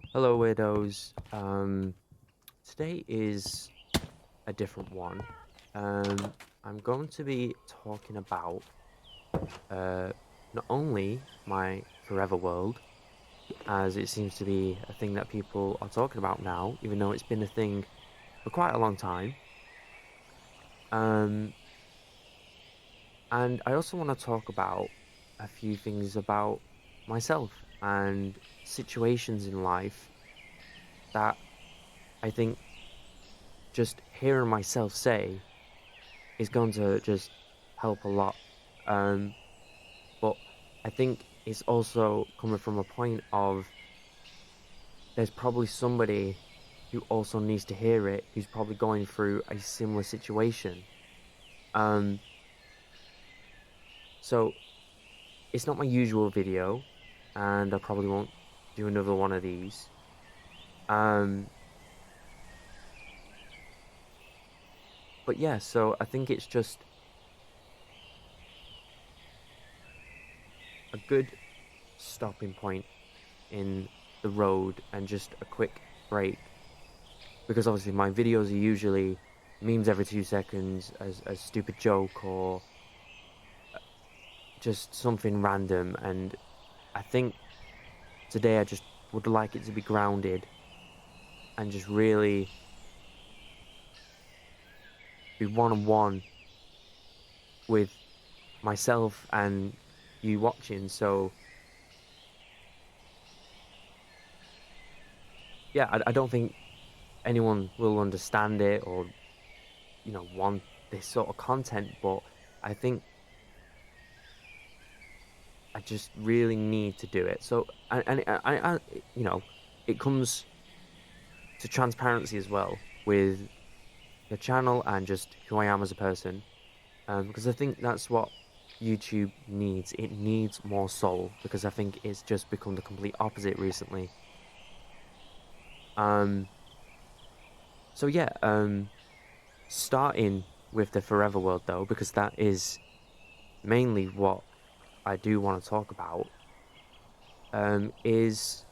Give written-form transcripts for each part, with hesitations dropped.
Hello, weirdos. Today is a different one. I'm going to be talking about uh, not only my forever world, as it seems to be a thing that people are talking about now, even though it's been a thing for quite a long time. Um, and I also want to talk about a few things about myself and situations in life that I think just hearing myself say is going to just help a lot. Um, but I think it's also coming from a point of there's probably somebody who also needs to hear it, who's probably going through a similar situation. Um, so it's not my usual video, and I probably won't do another one of these. Um, but yeah, so I think it's just a good stopping point in the road and just a quick break because obviously my videos are usually memes every 2 seconds as a stupid joke or just something random. And I think today I just would like it to be grounded and just really be one on one with myself and you watching. So yeah, I don't think anyone will understand it or want this sort of content, but I think I just really need to do it. So and it comes to transparency as well with the channel and just who I am as a person. Because I think that's what YouTube needs. It needs more soul because I think it's just become the complete opposite recently. Um, so yeah, starting with the Forever World though, because that is mainly what I do want to talk about. Is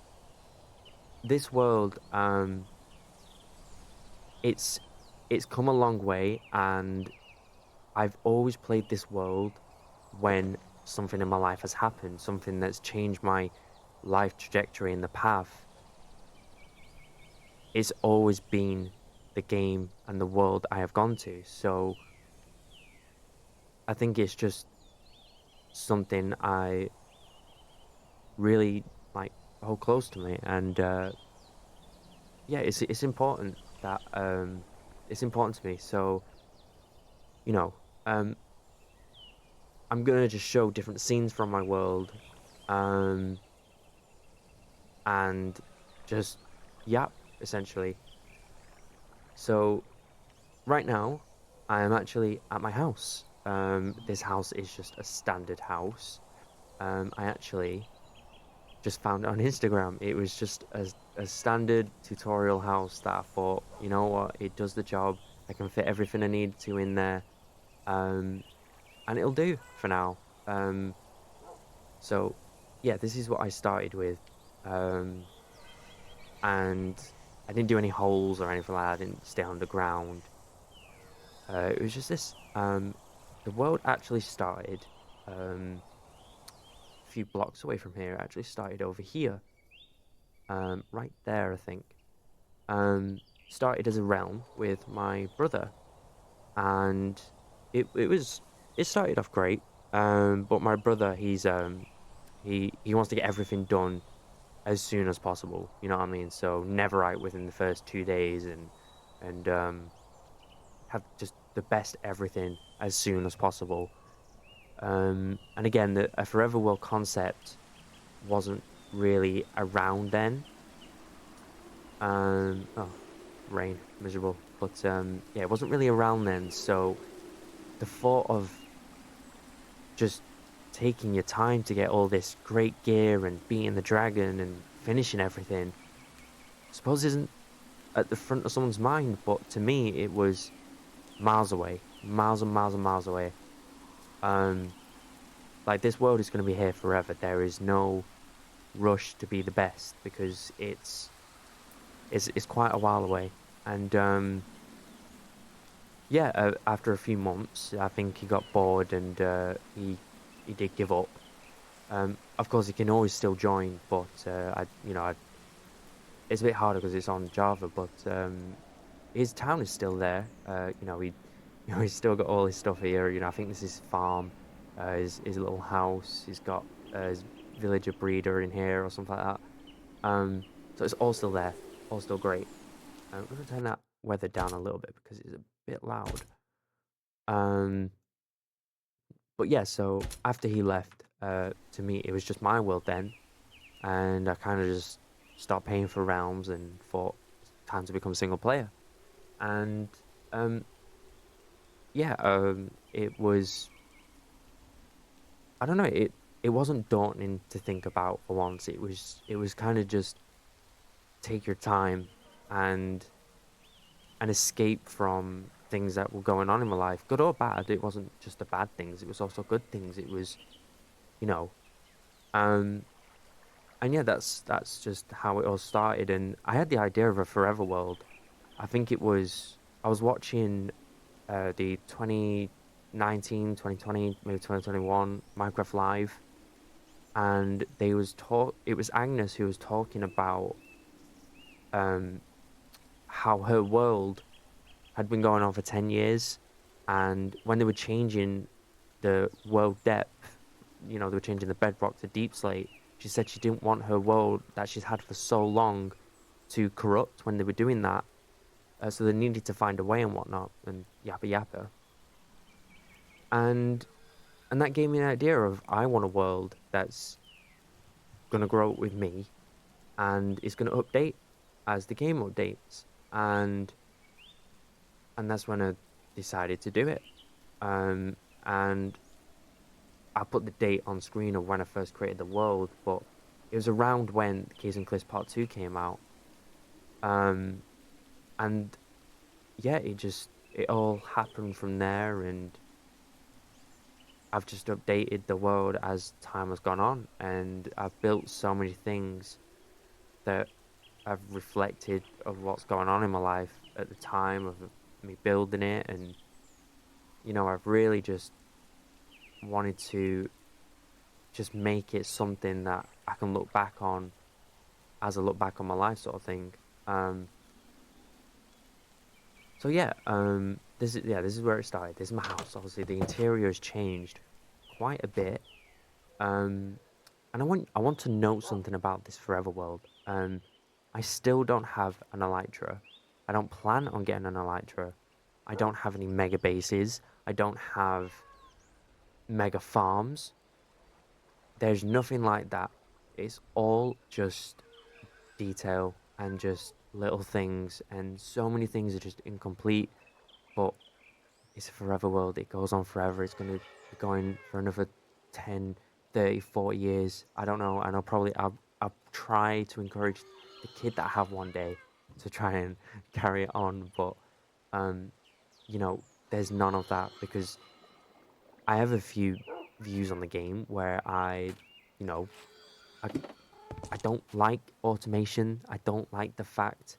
this world? It's it's come a long way, and I've always played this world when something in my life has happened, something that's changed my life trajectory in the path. It's always been the game and the world I have gone to. So I think it's just something I really like hold close to me. And yeah, it's important that it's important to me. So, you know, um I'm gonna just show different scenes from my world. Um and just yap essentially. So right now I am actually at my house. This house is just a standard house. I actually just found it on Instagram. It was just a standard tutorial house that I thought, you know what, it does the job. I can fit everything I need to in there. Um, and it'll do for now. So yeah, this is what I started with. Um, and I didn't do any holes or anything like that. I didn't stay underground. It was just this. The world actually started a few blocks away from here. It actually started over here, right there, I think. Started as a realm with my brother, and it started off great. But my brother, he wants to get everything done as soon as possible. You know what I mean? So never out within the first 2 days, and have just the best everything as soon as possible. And again, the a forever world concept wasn't really around then. Oh, rain, miserable. But yeah, it wasn't really around then. So the thought of just taking your time to get all this great gear and beating the dragon and finishing everything, I suppose isn't at the front of someone's mind. But to me, it was miles away, miles and miles and miles away. Um, like this world is going to be here forever. There is no rush to be the best because it's is quite a while away. And yeah, after a few months, I think he got bored and he did give up. Of course, he can always still join, but it's a bit harder because it's on Java. But his town is still there. He's still got all his stuff here. I think this is his farm, his little house. He's got his villager breeder in here or something like that. So it's all still there, all still great. I'm gonna turn that weather down a little bit because it's a bit loud. Um, but yeah, so after he left, to me it was just my world then, and I kind of just stopped paying for realms and thought time to become a single player. And um, yeah, it was I don't know it wasn't daunting to think about for once. It was kind of just take your time and escape from things that were going on in my life, good or bad. It wasn't just the bad things; it was also good things. It was, you know, um, and yeah, that's just how it all started. And I had the idea of a forever world. I think it was I was watching the 2019, 2020, maybe 2021 Minecraft Live, and they was talk. It was Agnes who was talking about um how her world had been going on for 10 years. And when they were changing the world depth, they were changing the bedrock to deep slate, she said she didn't want her world that she's had for so long to corrupt when they were doing that. So they needed to find a way and whatnot, and yappa yappa. And that gave me an idea of I want a world that's gonna grow up with me and is gonna update as the game updates. And that's when I decided to do it. And I put the date on screen of when I first created the world, but it was around when Keys and Cliffs Part 2 came out. Um, and yeah, it all happened from there, and I've just updated the world as time has gone on, and I've built so many things that I've reflected of what's going on in my life at the time of me building it. And I've really just wanted to just make it something that I can look back on as I look back on my life, sort of thing. Um, so yeah, this is where it started. This is my house. Obviously, the interior has changed quite a bit. Um, and I want to know something about this forever world. I still don't have an elytra. I don't plan on getting an elytra. I don't have any mega bases. I don't have mega farms. There's nothing like that. It's all just detail and just little things, and so many things are just incomplete. But it's a forever world. It goes on forever. It's going to be going for another 10, 30, 40 years. I don't know. And I'll try to encourage the kid that I have one day to try and carry it on. But um there's none of that because I have a few views on the game where you know I, I don't like automation. I don't like the fact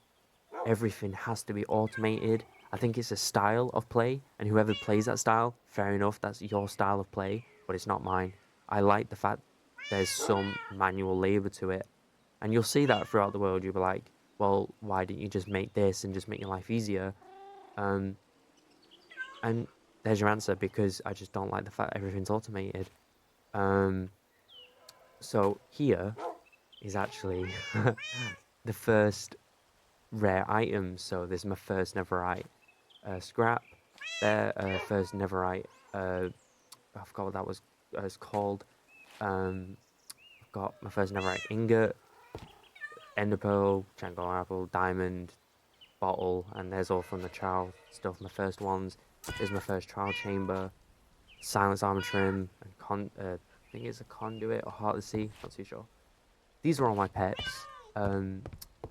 everything has to be automated. I think it's a style of play, and whoever plays that style, fair enough, that's your style of play, but it's not mine. I like the fact there's some manual labor to it. And you'll see that throughout the world. You'll be like, well, why didn't you just make this and just make your life easier? Um, and there's your answer, because I just don't like the fact everything's automated. Um, so here is actually the first rare item. So this is my first netherite scrap there, first netherite. I forgot what that was it's called. Um, I've got my first netherite ingot, ender pearl, Django apple, diamond, bottle, and there's all from the trial stuff. My first ones. There's my first trial chamber, silence armor trim, and I think it's a conduit or heart of the sea. Not too sure. These are all my pets.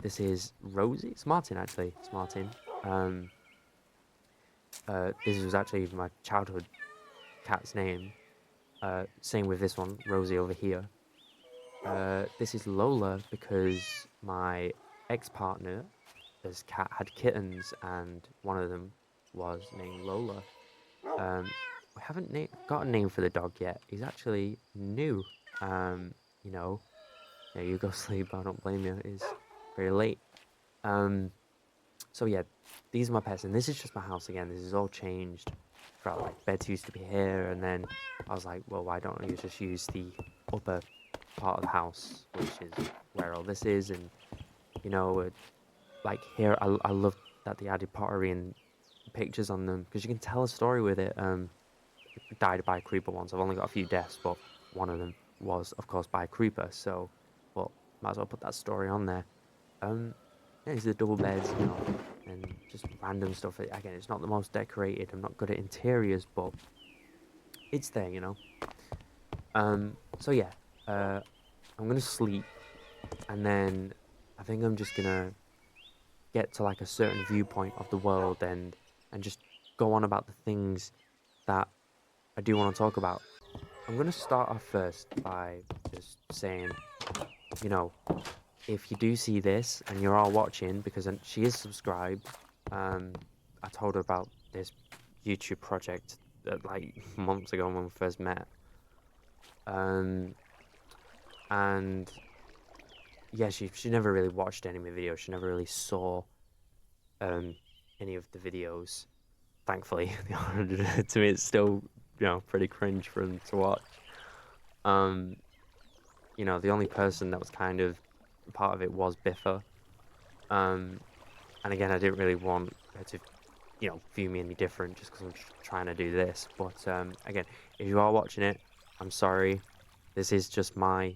This is Rosie. It's Martin, actually. It's Martin. Um, this was actually my childhood cat's name. Same with this one, Rosie over here. This is Lola because my ex-partner this cat had kittens, and one of them was named Lola. We haven't got a name for the dog yet. He's actually new. Um, you know, yeah, you go sleep. I don't blame you. It's very late. Um, so yeah, these are my pets, and this is just my house again. This is all changed. Throughout, like beds used to be here, and then I was like, well, why don't you just use the upper part of the house, which is where all this is, and you know, like here, I love that they added pottery and pictures on them because you can tell a story with it. Died by a creeper once. I've only got a few deaths, but one of them was, of course, by a creeper. So, well, might as well put that story on there. Um, yeah, these are the double beds, you know, and just random stuff. Again, it's not the most decorated. I'm not good at interiors, but it's there, you know. So yeah, I'm gonna sleep, and then I think I'm just gonna get to like a certain viewpoint of the world and just go on about the things that I do want to talk about. I'm gonna start off first by just saying, you know, if you do see this and you're all watching, because she is subscribed, um, I told her about this YouTube project like months ago when we first met, um, and yeah, she never really watched any of my videos. She never really saw um any of the videos. Thankfully, to me, it's still pretty cringe for them to watch. Um, the only person that was kind of part of it was Biffa. Um, and again, I didn't really want her to, view me any different just because I'm trying to do this. But again, if you are watching it, I'm sorry. This is just my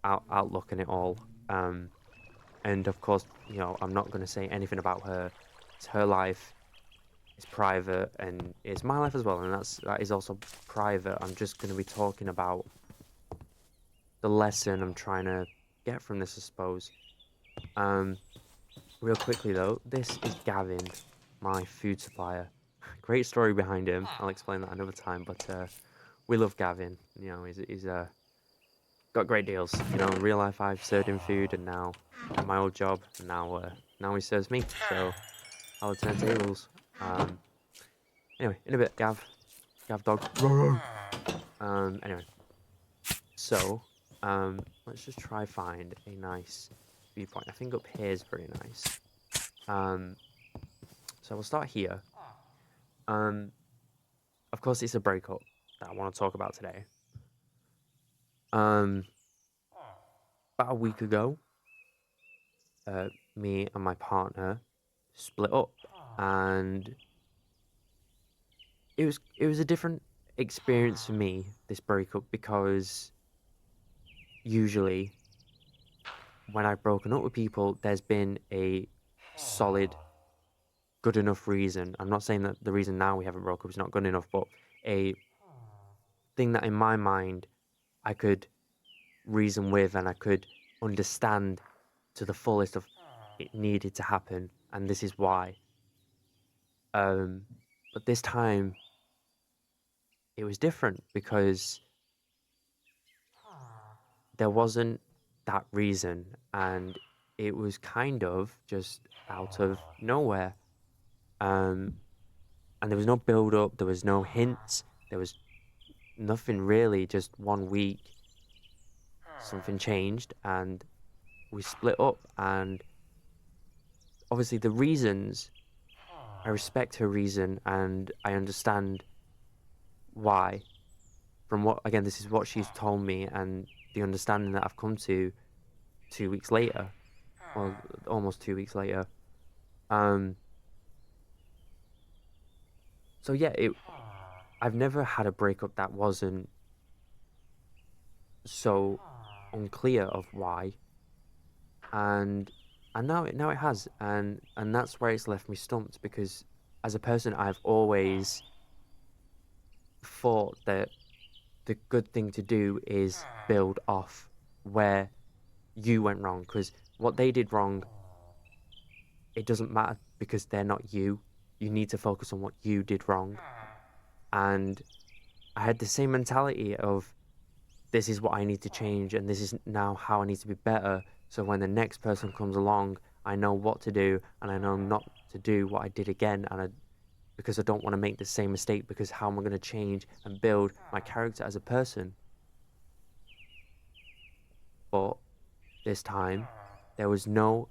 outlook on it all. And of course, I'm not going to say anything about her. It's her life. It's private, and it's my life as well, and that is also private. I'm just going to be talking about the lesson I'm trying to get from this, I suppose. Um, Real quickly though, this is Gavin, my food supplier. Great story behind him. I'll explain that another time, but we love Gavin. He's got great deals. In real life I've served him food, and now at my old job, now he serves me. So I'll turn tables. Anyway, in a bit, Gav dog. Anyway, so let's just try find a nice viewpoint. I think up here is very nice. So we'll start here. Of course, it's a breakup that I want to talk about today. About a week ago, me and my partner split up, and it was a different experience for me, this breakup, because usually when I've broken up with people, there's been a solid, good enough reason. I'm not saying that the reason now we haven't broken up is not good enough, but a thing that in my mind I could reason with and I could understand to the fullest of it needed to happen, and this is why. But this time it was different because there wasn't that reason, and it was kind of just out of nowhere. Um, and there was no build up, there was no hints, there was nothing really. Just one week, something changed, and we split up. And obviously, the reasons, I respect her reason, and I understand why. From what, again, this is what she's told me, and the understanding that I've come to 2 weeks later, well, almost 2 weeks later. Um, so yeah, I've never had a breakup that wasn't so unclear of why, and now it has, and that's where it's left me stumped, because as a person, I've always thought that the good thing to do is build off where you went wrong, because what they did wrong, it doesn't matter because they're not you. You need to focus on what you did wrong. And I had the same mentality of, this is what I need to change, and this is now how I need to be better. So when the next person comes along, I know what to do, and I know not to do what I did again, because I don't want to make the same mistake, because how am I going to change and build my character as a person? But this time, there was no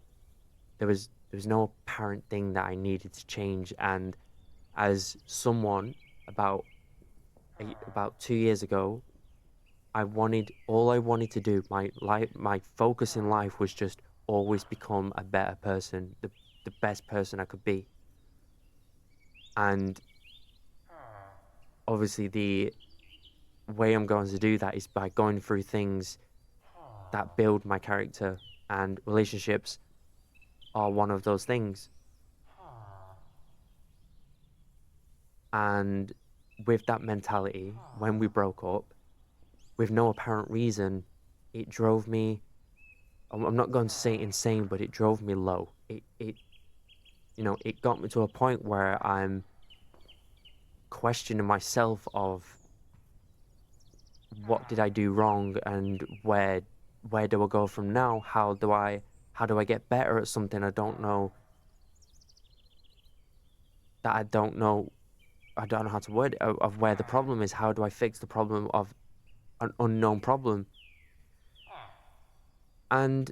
there was no apparent thing that I needed to change, and as someone about about 2 years ago, all I wanted to do, my focus in life was just always become a better person, the best person I could be. And obviously the way I'm going to do that is by going through things that build my character, and relationships are one of those things. And with that mentality, when we broke up, with no apparent reason, it drove me, I'm not going to say insane, but it drove me low. It got me to a point where I'm questioning myself of what did I do wrong, and where do I go from now? How do I get better at something I don't know, that I don't know how to word it, of where the problem is. How do I fix the problem of an unknown problem? And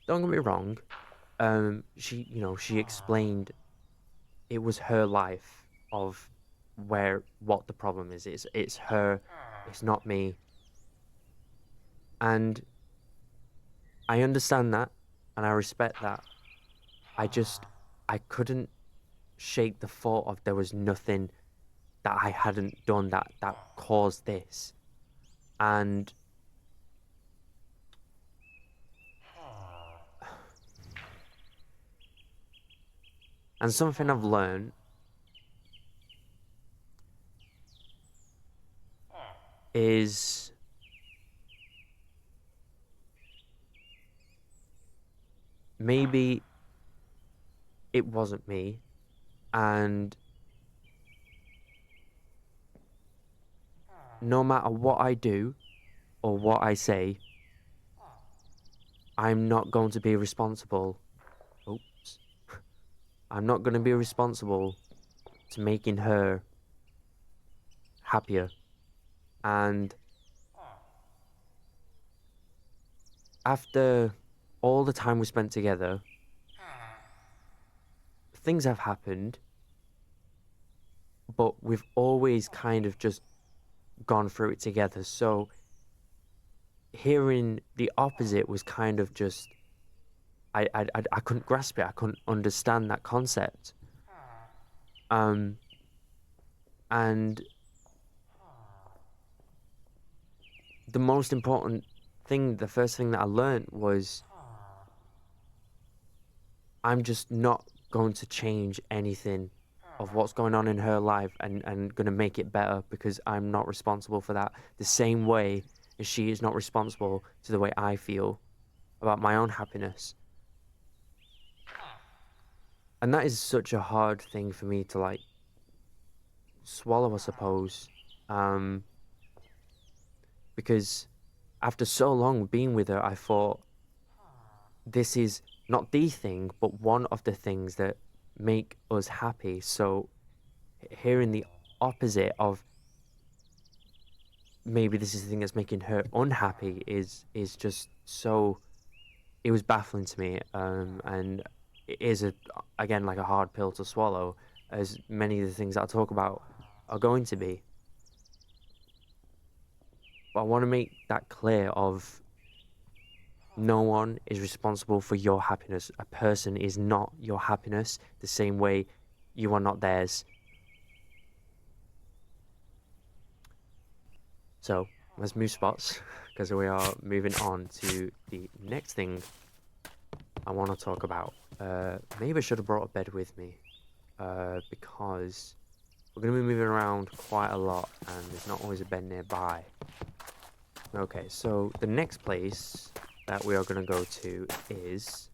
don't get me wrong, she explained it was her life of what the problem is. It's her, it's not me. And I understand that, and I respect that. I couldn't shake the thought of there was nothing that I hadn't done that caused this. And something I've learned is maybe it wasn't me, and no matter what I do or what I say, I'm not going to be responsible. Oops. I'm not going to be responsible to making her happier. And after all the time we spent together, things have happened, but we've always kind of just gone through it together. So hearing the opposite was kind of just, I couldn't grasp it. I couldn't understand that concept. Um, and the most important thing, the first thing that I learned was I'm just not going to change anything of what's going on in her life, and going to make it better, because I'm not responsible for that. The same way as she is not responsible to the way I feel about my own happiness. And that is such a hard thing for me to like swallow, I suppose. Because after so long being with her, I thought this is not the thing, but one of the things that make us happy. So hearing the opposite of maybe this is the thing that's making her unhappy is just so, it was baffling to me. And it is again like a hard pill to swallow, as many of the things that I talk about are going to be. But I want to make that clear of no one is responsible for your happiness. A person is not your happiness the same way you are not theirs. So let's move spots, because we are moving on to the next thing I want to talk about. Maybe I should have brought a bed with me, because we're going to be moving around quite a lot, and there's not always a bed nearby. Okay, so the next place that we are going to go to is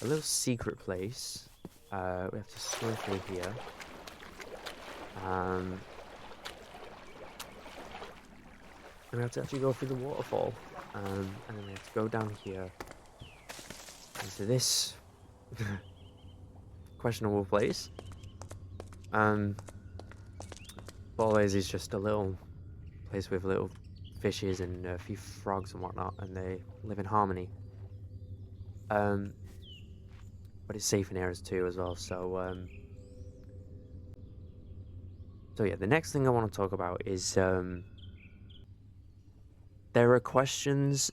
a little secret place. We have to swim through here. And we have to actually go through the waterfall. And then we have to go down here into this questionable place. Um, but always is just a little place with little fishes and a few frogs and whatnot, and they live in harmony. Um, but it's safe in areas too as well. So yeah, the next thing I want to talk about is there are questions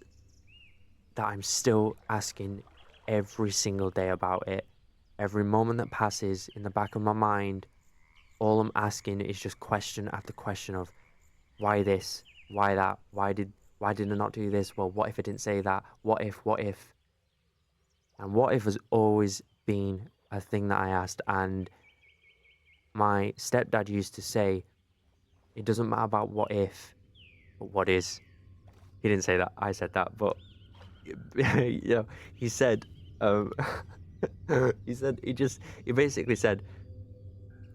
that I'm still asking every single day about it. Every moment that passes in the back of my mind, all I'm asking is just question after question of why this, why that, why did I not do this? Well, what if I didn't say that? What if, what if? And what if has always been a thing that I asked. And my stepdad used to say, it doesn't matter about what if, but what is. He didn't say that. I said that, but you know, he said, um, he basically said,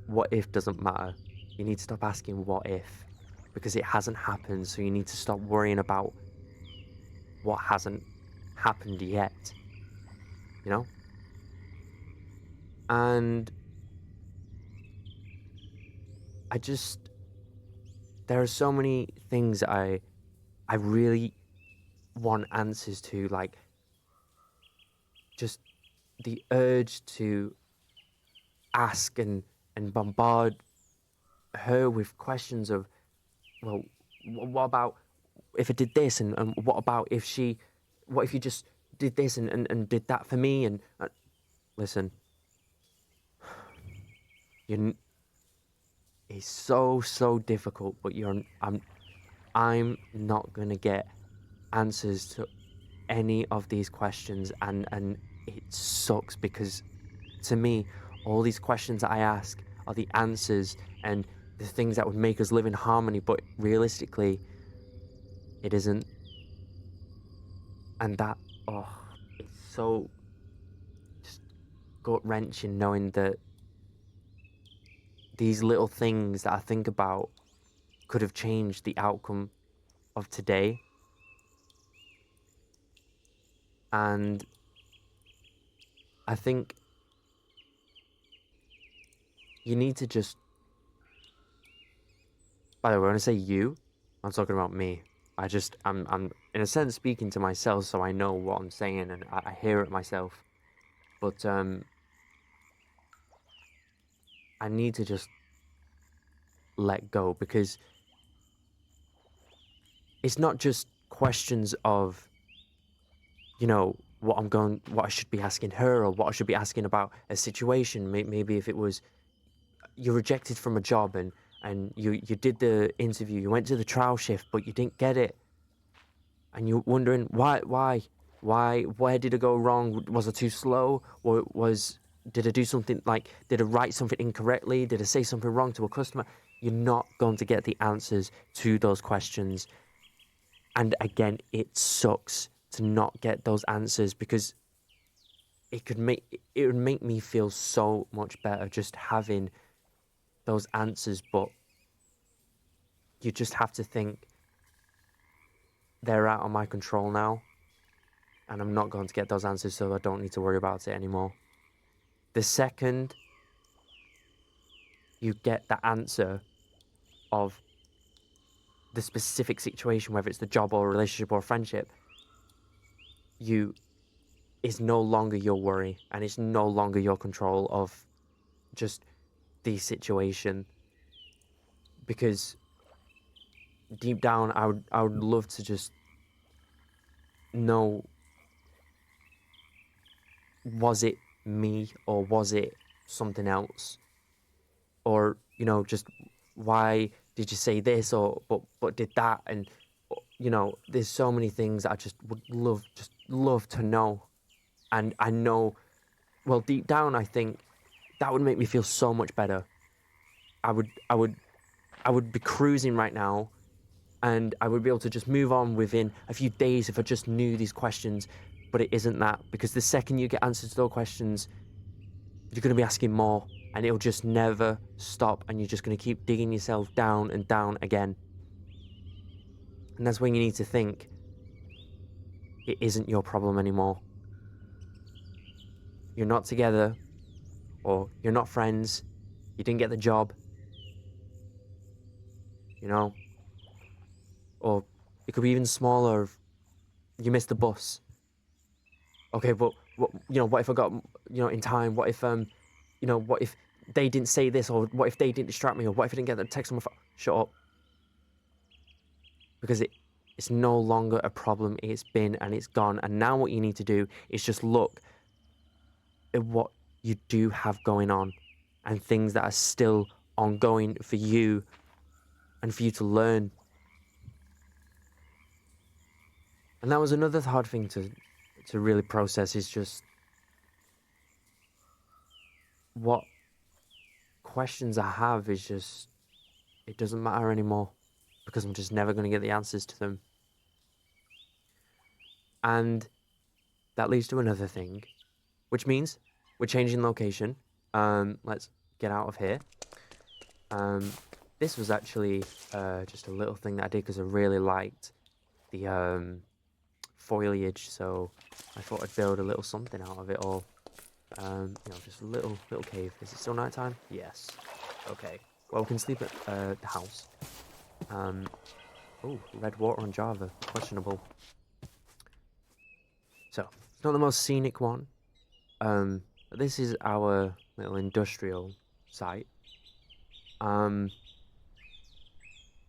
what if doesn't matter. You need to stop asking what if because it hasn't happened. So you need to stop worrying about what hasn't happened yet, you know? And I just, there are so many things I really want answers to, like just the urge to ask and bombard her with questions of, well, what about if I did this, and what about if she, what if you just did this and did that for me, and listen, you it's so difficult, but I'm not gonna get answers to any of these questions, and it sucks because to me all these questions that I ask are the answers and the things that would make us live in harmony, but realistically it isn't. And that, oh, it's so just gut wrenching knowing that these little things that I think about could have changed the outcome of today. And I think you need to just, by the way, when I say you, I'm talking about me. I'm in a sense speaking to myself, so I know what I'm saying and I hear it myself. But I need to just let go because it's not just questions of, you know, what I should be asking her or what I should be asking about a situation. Maybe if it was you're rejected from a job and you did the interview, you went to the trial shift, but you didn't get it, and you're wondering why, where did it go wrong? Was I too slow? Or did I do something, like, did I write something incorrectly? Did I say something wrong to a customer? You're not going to get the answers to those questions. And again, it sucks to not get those answers because it would make me feel so much better just having those answers, but you just have to think they're out of my control now, and I'm not going to get those answers, so I don't need to worry about it anymore. The second you get the answer of the specific situation, whether it's the job or a relationship or a friendship, you is no longer your worry and it's no longer your control of just the situation. Because deep down, I would love to just know, was it me or was it something else? Or, you know, just why did you say this or but did that? And you know, there's so many things that I just would love to know. And I know, well, deep down I think that would make me feel so much better. I would be cruising right now, and I would be able to just move on within a few days if I just knew these questions. But it isn't that, because the second you get answers to those questions, you're going to be asking more, and it'll just never stop, and you're just going to keep digging yourself down and down again. And that's when you need to think it isn't your problem anymore. you're not together, or you're not friends, you didn't get the job, you know, or it could be even smaller. You missed the bus. Okay, but what if I got, in time? What if what if they didn't say this, or what if they didn't distract me, or what if I didn't get that text on my phone? Shut up, because it's no longer a problem. It's been and it's gone, and now what you need to do is just look at what you do have going on, and things that are still ongoing for you, and for you to learn. And that was another hard thing to really process, is just what questions I have is just, it doesn't matter anymore, because I'm just never going to get the answers to them. And that leads to another thing, which means we're changing location. Let's get out of here. This was actually just a little thing that I did because I really liked the foliage, so I thought I'd build a little something out of it all. Just a little cave. Is it still nighttime? Yes. Okay. Well, we can sleep at the house. Oh, red water on Java. Questionable. So, it's not the most scenic one. But this is our little industrial site. And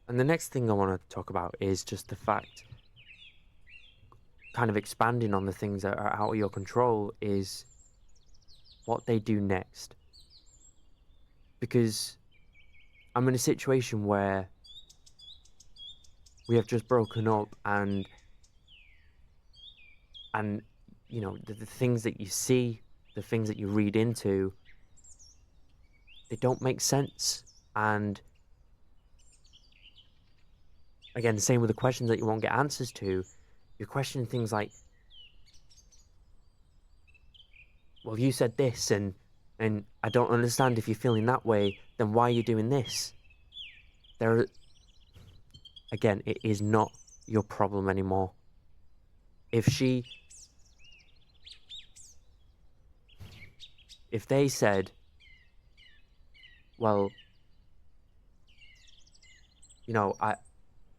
the next thing I want to talk about is just the fact, kind of expanding on the things that are out of your control, is what they do next. Because I'm in a situation where we have just broken up, and the things that you see, the things that you read into, they don't make sense. And again, the same with the questions that you won't get answers to. You're questioning things like, well, you said this, and I don't understand. If you're feeling that way, then why are you doing this? Again, it is not your problem anymore. If they said, well,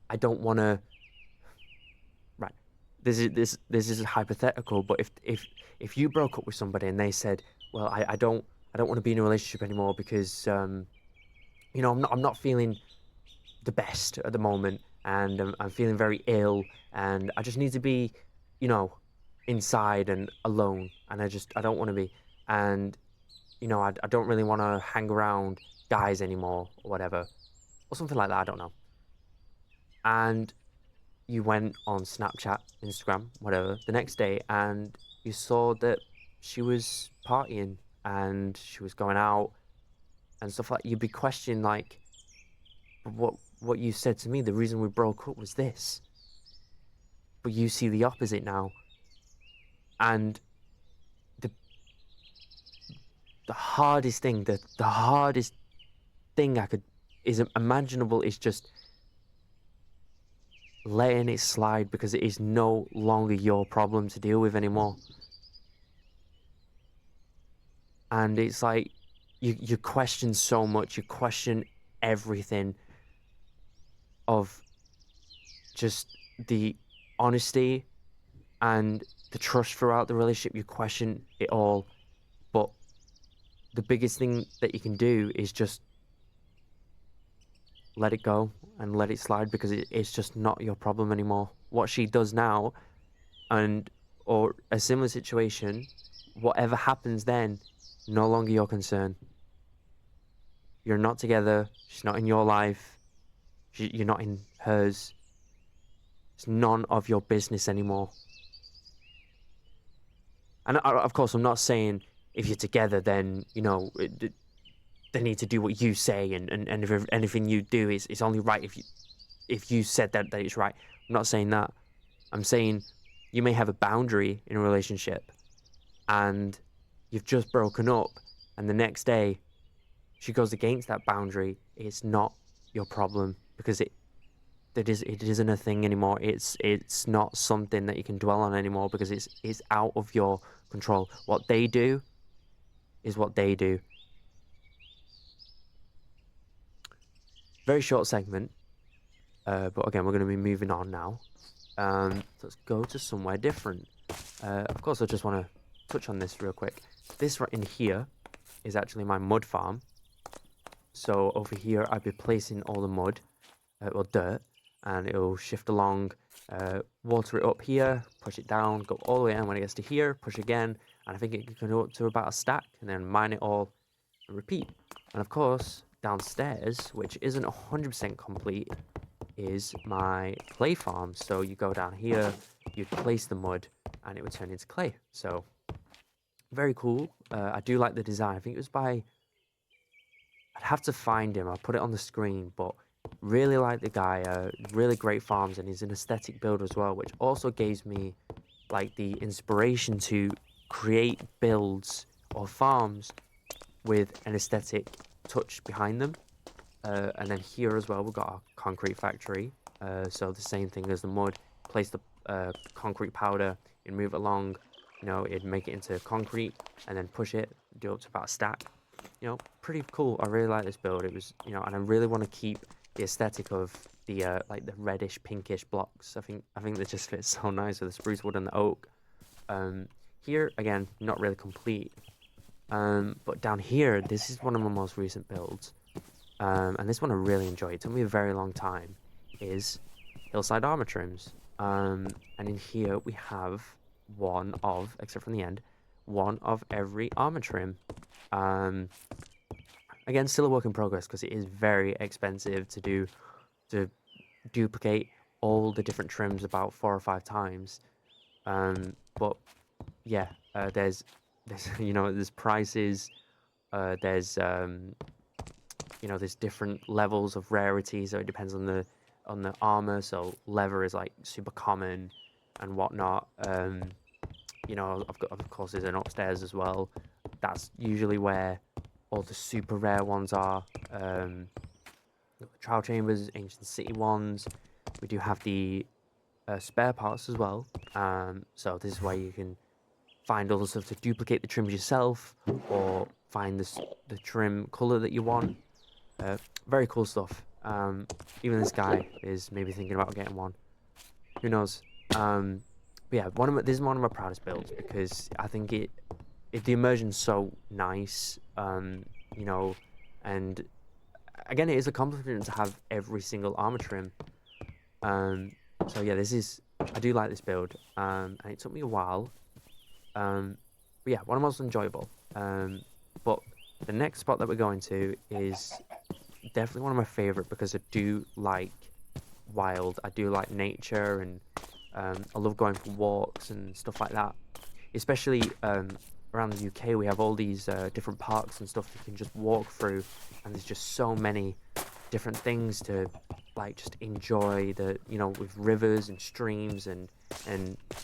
I don't want to. Right, this is hypothetical, but if you broke up with somebody and they said, well, I don't want to be in a relationship anymore because I'm not feeling the best at the moment, and I'm feeling very ill, and I just need to be, inside and alone, and I don't want to be, and I don't really want to hang around guys anymore, or whatever, or something like that. I don't know. And you went on Snapchat, Instagram, whatever, the next day, and you saw that she was partying and she was going out and stuff like. You'd be questioning, like, what you said to me. The reason we broke up was this, but you see the opposite now. And the hardest thing, the hardest thing is imaginable, is just letting it slide, because it is no longer your problem to deal with anymore. And it's like you question so much, you question everything of just the honesty and the trust throughout the relationship. You question it all, but the biggest thing that you can do is just let it go and let it slide, because it's just not your problem anymore. What she does now, or a similar situation, whatever happens then, no longer your concern. You're not together. She's not in your life. You're not in hers. It's none of your business anymore. And of course, I'm not saying if you're together, then they need to do what you say, and if anything you do is only right if you said that it's right. I'm not saying that. I'm saying you may have a boundary in a relationship, and you've just broken up, and the next day she goes against that boundary. It's not your problem, because it isn't a thing anymore. It's not something that you can dwell on anymore, because it's out of your control. What they do is what they do. Very short segment, but again, we're going to be moving on now. Let's go to somewhere different. Of course, I just want to touch on this real quick. This right in here is actually my mud farm. So over here, I'd be placing all the mud, or dirt, and it'll shift along, water it up here, push it down, go all the way, and when it gets to here, push again, and I think it can go up to about a stack, and then mine it all, and repeat. And of course, downstairs, which isn't 100% complete, is my clay farm. So you go down here, you'd place the mud, and it would turn into clay. So very cool. I do like the design. I think it was by, I'd have to find him. I'll put it on the screen, but really like the guy. Really great farms, and he's an aesthetic builder as well, which also gives me like the inspiration to create builds or farms with an aesthetic touch behind them. And then here as well, we've got our concrete factory. So the same thing as the mud. Place the concrete powder and move it along. You know, it'd make it into concrete and then push it, do up to about a stack. You know, pretty cool. I really like this build. It was, you know, and I really want to keep the aesthetic of the like the reddish, pinkish blocks. I think they just fit so nice with the spruce wood and the oak. Here again, not really complete. But down here, this is one of my most recent builds. And this one I really enjoyed. It took me a very long time. Is hillside armor trims. And in here we have one of, except from the end, one of every armor trim. Again, still a work in progress because it is very expensive to duplicate all the different trims about 4 or 5 times. But yeah, there's you know, there's prices. There's you know, there's different levels of rarity, so it depends on the armor. So leather is like super common and whatnot. You know, I've got, of course, there's an upstairs as well. That's usually where all the super rare ones are. Trial chambers, ancient city ones. We do have the spare parts as well. So this is where you can find all the stuff to duplicate the trims yourself, or find the trim color that you want. Very cool stuff. Even this guy is maybe thinking about getting one. Who knows? But yeah, this is one of my proudest builds because I think the immersion's so nice. You know, and again, it is a compliment to have every single armor trim. So yeah, I do like this build. And it took me a while. But yeah, one of the most enjoyable. But the next spot that we're going to is definitely one of my favorite because I do like wild. I do like nature, and I love going for walks and stuff like that. Especially around the UK, we have all these different parks and stuff you can just walk through, and there's just so many different things to like just enjoy. You know, with rivers and streams, and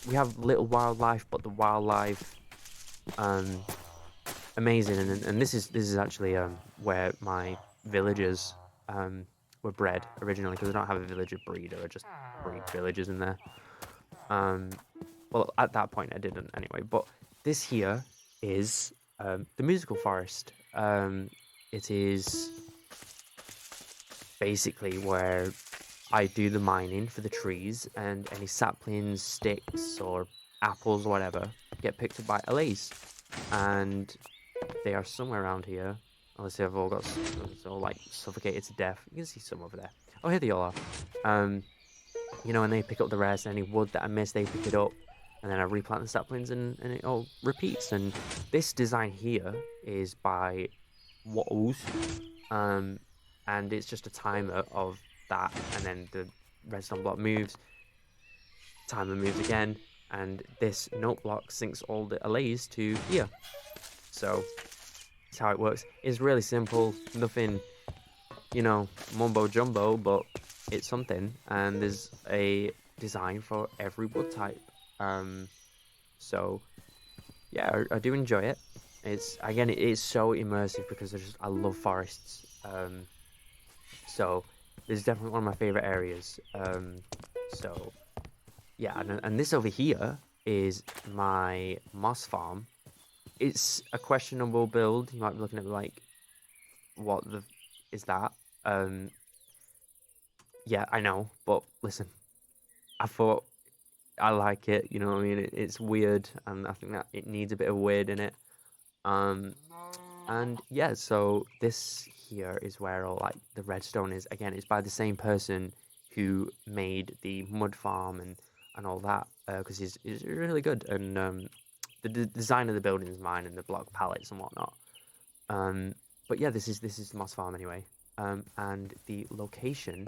we have little wildlife, but the wildlife amazing. And this is actually where my villagers were bred originally, because I don't have a villager breeder. I just breed villagers in there. Well, at that point I didn't anyway. But this here is the musical forest. It is basically where I do the mining for the trees, and any saplings, sticks, or apples, or whatever, get picked up by allays, and they are somewhere around here. Unless they've all got all like suffocated to death. You can see some over there. Oh, here they all are. You know, and they pick up the rest. Any wood that I miss, they pick it up, and then I replant the saplings, and it all repeats. And this design here is by Wattles, and it's just a timer of that, and then the redstone block moves, timer moves again, and this note block syncs all the allays to here. So that's how it works. It's really simple, nothing, you know, mumbo jumbo, but it's something, and there's a design for every wood type. So yeah, I do enjoy it. It is so immersive because I love forests. So this is definitely one of my favorite areas. So yeah, and this over here is my moss farm. it's a questionable build. You might be looking at like, what the is that? Um, yeah, I know, but listen, I thought I like it. You know what I mean? It's weird, and I think that it needs a bit of weird in it. Um, and yeah, so this here is where all like the redstone is. Again, it's by the same person who made the mud farm and all that, because he's really good. And the design of the building is mine, and the block pallets and whatnot. Um, but yeah, this is the moss farm anyway. And the location,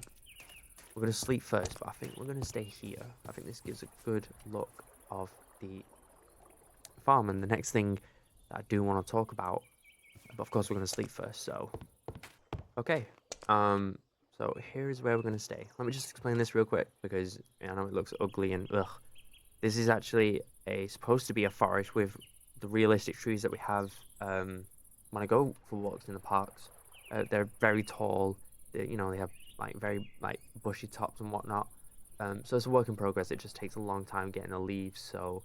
we're gonna sleep first, but I think we're gonna stay here. I think this gives a good look of the farm. And the next thing that I do want to talk about, but of course we're gonna sleep first. So okay. Um, so here's where we're gonna stay. Let me just explain this real quick because I know it looks ugly and ugh. This is actually a supposed to be a forest with the realistic trees that we have. When I go for walks in the parks, they're very tall. They have like very like bushy tops and whatnot. So it's a work in progress. It just takes a long time getting the leaves. So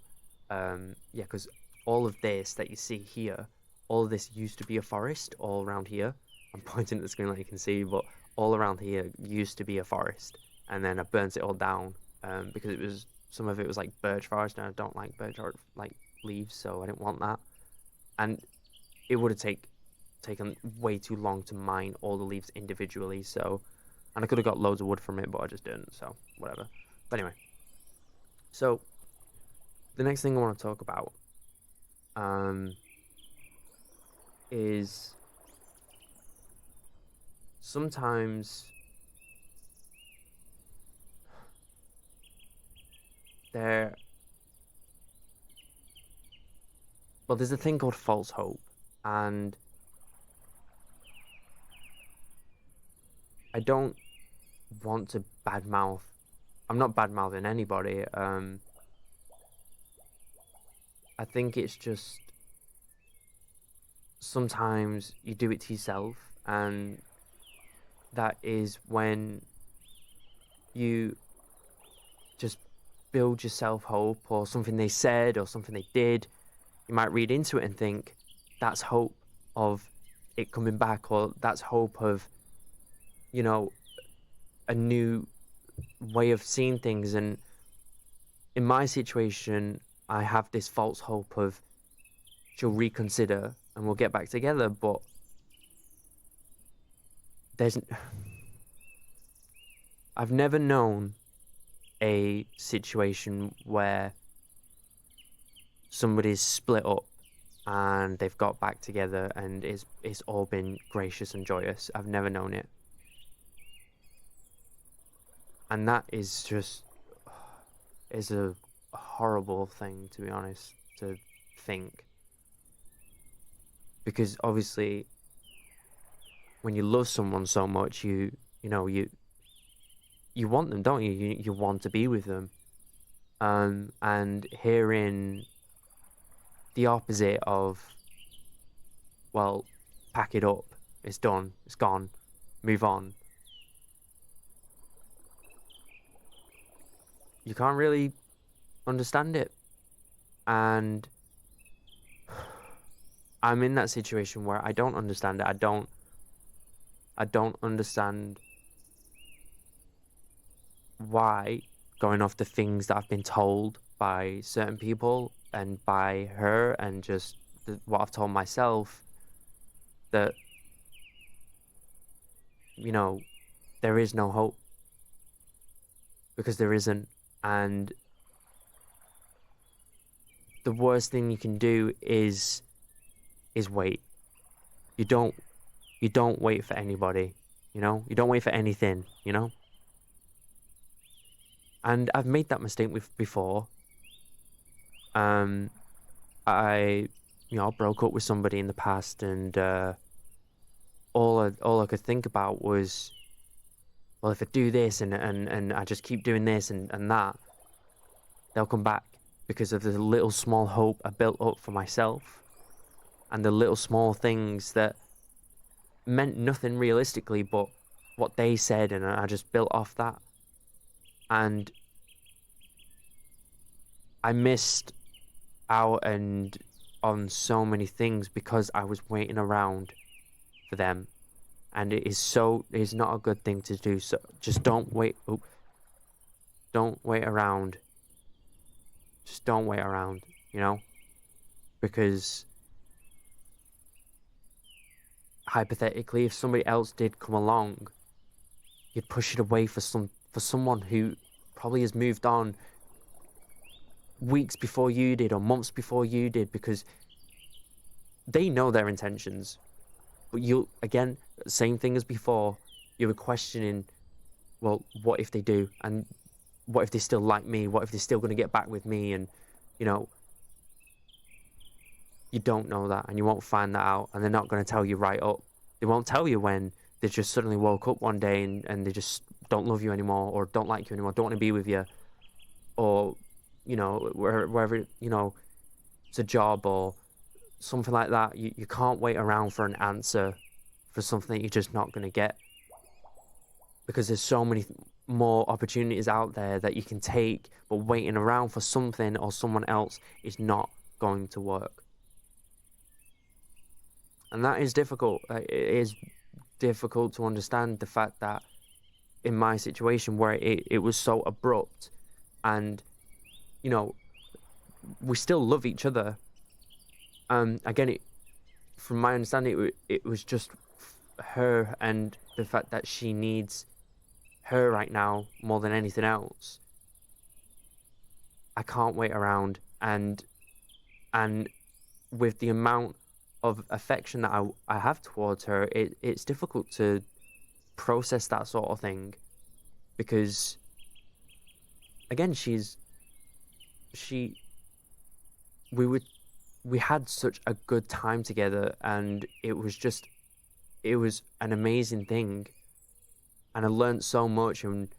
yeah, because all of this that you see here, all of this used to be a forest all around here. I'm pointing at the screen like you can see, but all around here used to be a forest, and then I burnt it all down because it was some of it was like birch forest, and I don't like birch or like leaves, so I didn't want that. And it would have taken way too long to mine all the leaves individually. So, and I could have got loads of wood from it, but I just didn't. So whatever. But anyway, so the next thing I want to talk about um, is sometimes there. Well, there's a thing called false hope, and I don't want to badmouth. I'm not badmouthing anybody. I think it's just sometimes you do it to yourself, and that is when you just build yourself hope, or something they said or something they did. You might read into it and think that's hope of it coming back, or that's hope of, you know, a new way of seeing things. And in my situation, I have this false hope of she'll reconsider and we'll get back together. But there's, I've never known a situation where somebody's split up and they've got back together and it's all been gracious and joyous. I've never known it. And that is just is a horrible thing, to be honest, to think. Because obviously when you love someone so much, you want them, don't you? You want to be with them. And hearing the opposite of, well, pack it up, it's done, it's gone, move on. You can't really understand it. And I'm in that situation where I don't understand it. I don't understand why, going off the things that I've been told by certain people and by her, and just what I've told myself, that, you know, there is no hope, because there isn't. And the worst thing you can do is wait. You don't you don't wait for anybody, you know? You don't wait for anything, you know? And I've made that mistake with before. Um I broke up with somebody in the past, and all I could think about was, well, if I do this and I just keep doing this and that, they'll come back, because of the little small hope I built up for myself, and the little small things that meant nothing realistically, but what they said, and I just built off that. And I missed out, and on so many things because I was waiting around for them, and it is not a good thing to do. So just don't wait. Oh, don't wait around. Just don't wait around. You know, because hypothetically, if somebody else did come along, you'd push it away for someone who probably has moved on weeks before you did or months before you did because they know their intentions. But you again, same thing as before. You were questioning, well, what if they do, and what if they still like me? What if they're still going to get back with me? And you know, you don't know that, and you won't find that out, and they're not going to tell you right up. They won't tell you when they just suddenly woke up one day and they just don't love you anymore, or don't like you anymore, don't want to be with you, or you know, wherever you know, it's a job or something like that. You can't wait around for an answer for something that you're just not going to get because there's so many more opportunities out there that you can take, but waiting around for something or someone else is not going to work. And that is difficult. It is difficult to understand the fact that in my situation where it was so abrupt and, you know, we still love each other. Again, from my understanding, it was just her and the fact that she needs her right now more than anything else. I can't wait around, and with the amount of affection that I have towards her, it's difficult to process that sort of thing because again she we would we had such a good time together, and it was an amazing thing, and I learned so much, and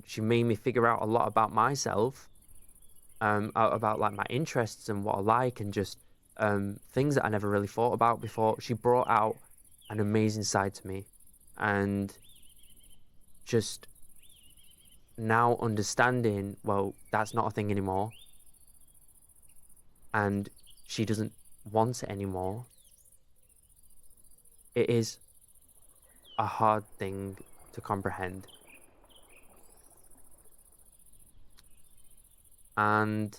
she made me figure out a lot about myself, about like my interests and what I like, and just things that I never really thought about before. She brought out an amazing side to me, and just now understanding, well, that's not a thing anymore, and she doesn't want it anymore. It is a hard thing to comprehend. And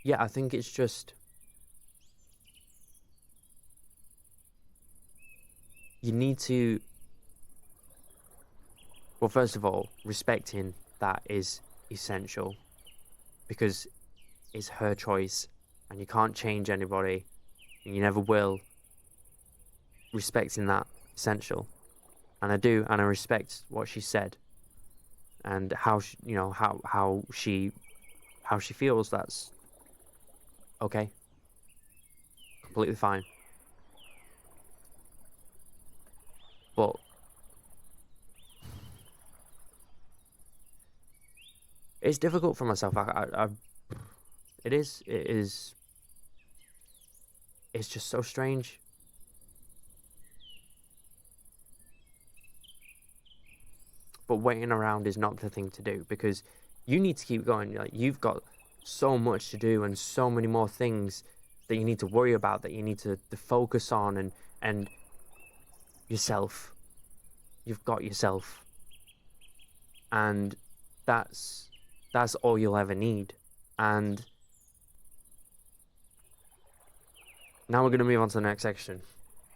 yeah, I think it's just you need to, well, first of all, respecting that is essential because it's her choice and you can't change anybody and you never will. Respecting that essential. And I do, and I respect what she said and how she, you know, how she feels. That's okay, completely fine. But it's difficult for myself. It is, it's just so strange. But waiting around is not the thing to do because you need to keep going. Like you've got so much to do and so many more things that you need to worry about, that you need to focus on, and yourself. You've got yourself, and that's that's all you'll ever need. And now we're gonna move on to the next section.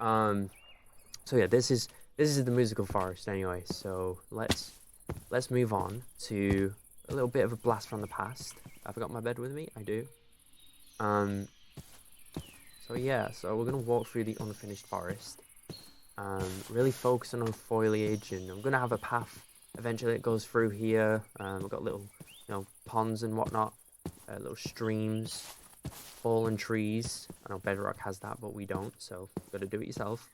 Um, so yeah, this is the musical forest anyway. So let's move on to a little bit of a blast from the past. Have I got my bed with me? I do. Um, so yeah, so we're gonna walk through the unfinished forest. Really focusing on foliage, and I'm gonna have a path eventually that goes through here. We've got little, you know, ponds and whatnot, little streams, fallen trees. I know Bedrock has that, but we don't, so you've got to do it yourself.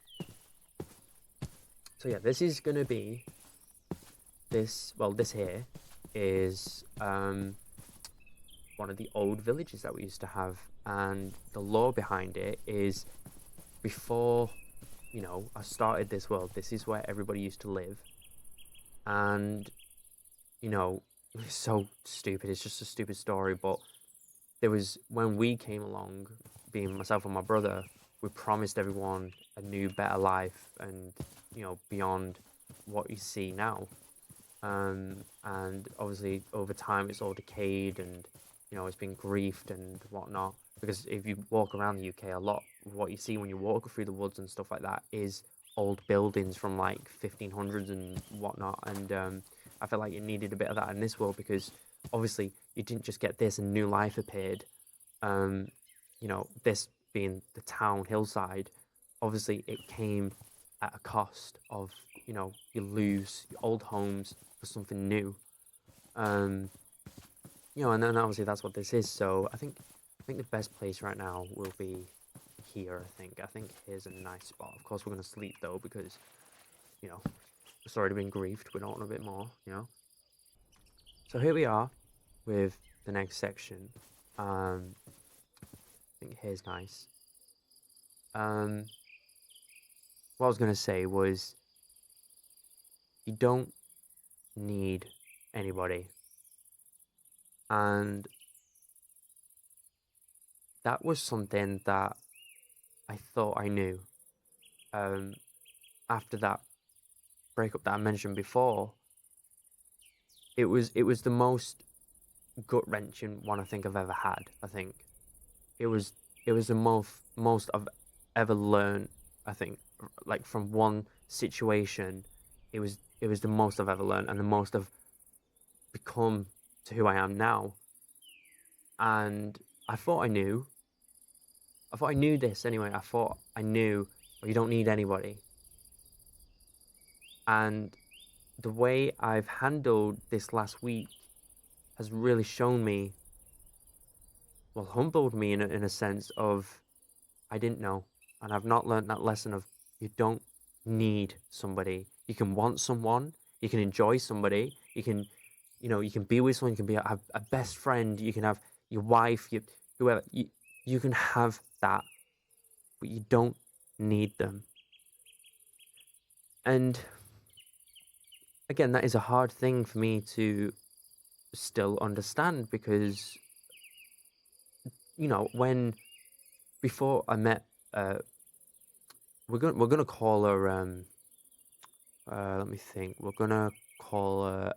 So yeah, this is gonna be this. Well, this here is one of the old villages that we used to have, and the lore behind it is before, you know, I started this world, this is where everybody used to live. And, you know, it's so stupid, it's just a stupid story, but there was when we came along, being myself and my brother, we promised everyone a new, better life, and beyond what you see now. And obviously over time it's all decayed, and it's been griefed and whatnot. Because if you walk around the UK, a lot of what you see when you walk through the woods and stuff like that is old buildings from like 1500s and whatnot. And I felt like it needed a bit of that in this world, because obviously you didn't just get this and new life appeared. um, this being the town hillside, obviously it came at a cost of, you lose your old homes for something new. Um, and then obviously that's what this is. So I think the best place right now will be here. I think here's a nice spot. Of course, we're gonna sleep though, because you know it's already been griefed. We don't want a bit more. So here we are with the next section. I think here's nice. Um, what I was gonna say was, you don't need anybody, and that was something that I thought I knew. Um, After that breakup that I mentioned before, it was the most gut wrenching one I think I've ever had. I think it was it was the most I've ever learned. I think, like, from one situation, it was the most I've ever learned, and the most I've become to who I am now. And I thought I knew. I thought I knew this anyway. I thought I knew, well, you don't need anybody. And the way I've handled this last week has really shown me, well, humbled me in a sense of, I didn't know. And I've not learned that lesson of, you don't need somebody. You can want someone, you can enjoy somebody, you can be with someone, you can be a best friend, you can have your wife, whoever. You can have that, but you don't need them. And again, that is a hard thing for me to still understand, because when before I met, uh we're gonna call her, let me think, we're gonna call her,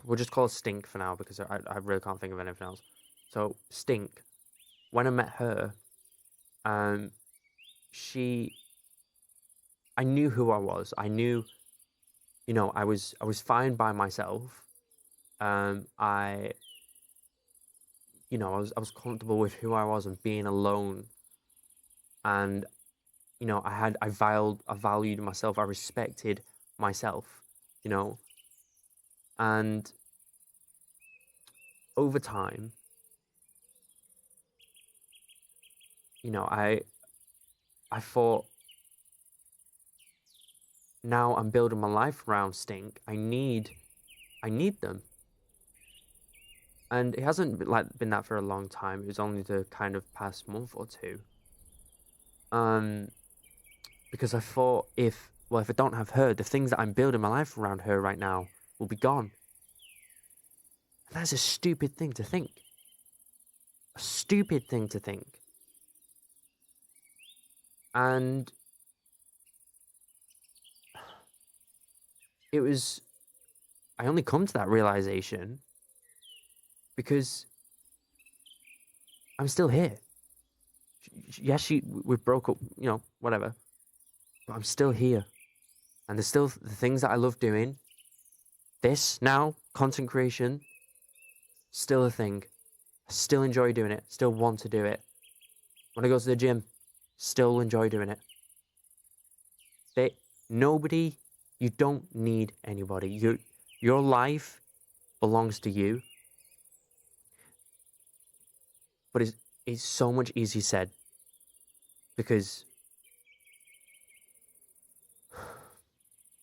we'll just call her Stink for now, because I really can't think of anything else. So Stink, when I met her, um she I knew who I was. I knew, I was fine by myself. I I was comfortable with who I was and being alone. And I valued myself. I respected myself. You know, and over time, I thought, now I'm building my life around Stink. I need them. And it hasn't been that for a long time. It was only the kind of past month or two. Um, because I thought, if I don't have her, the things that I'm building my life around her right now will be gone. And that's a stupid thing to think. A stupid thing to think. And it was, I only come to that realization because I'm still here. Yes, we broke up, whatever, but I'm still here. And there's still the things that I love doing. This now, content creation, still a thing. I still enjoy doing it, still want to do it. When I go to the gym, still enjoy doing it. They, nobody, you don't need anybody. Your life belongs to you, but it's so much easier said, because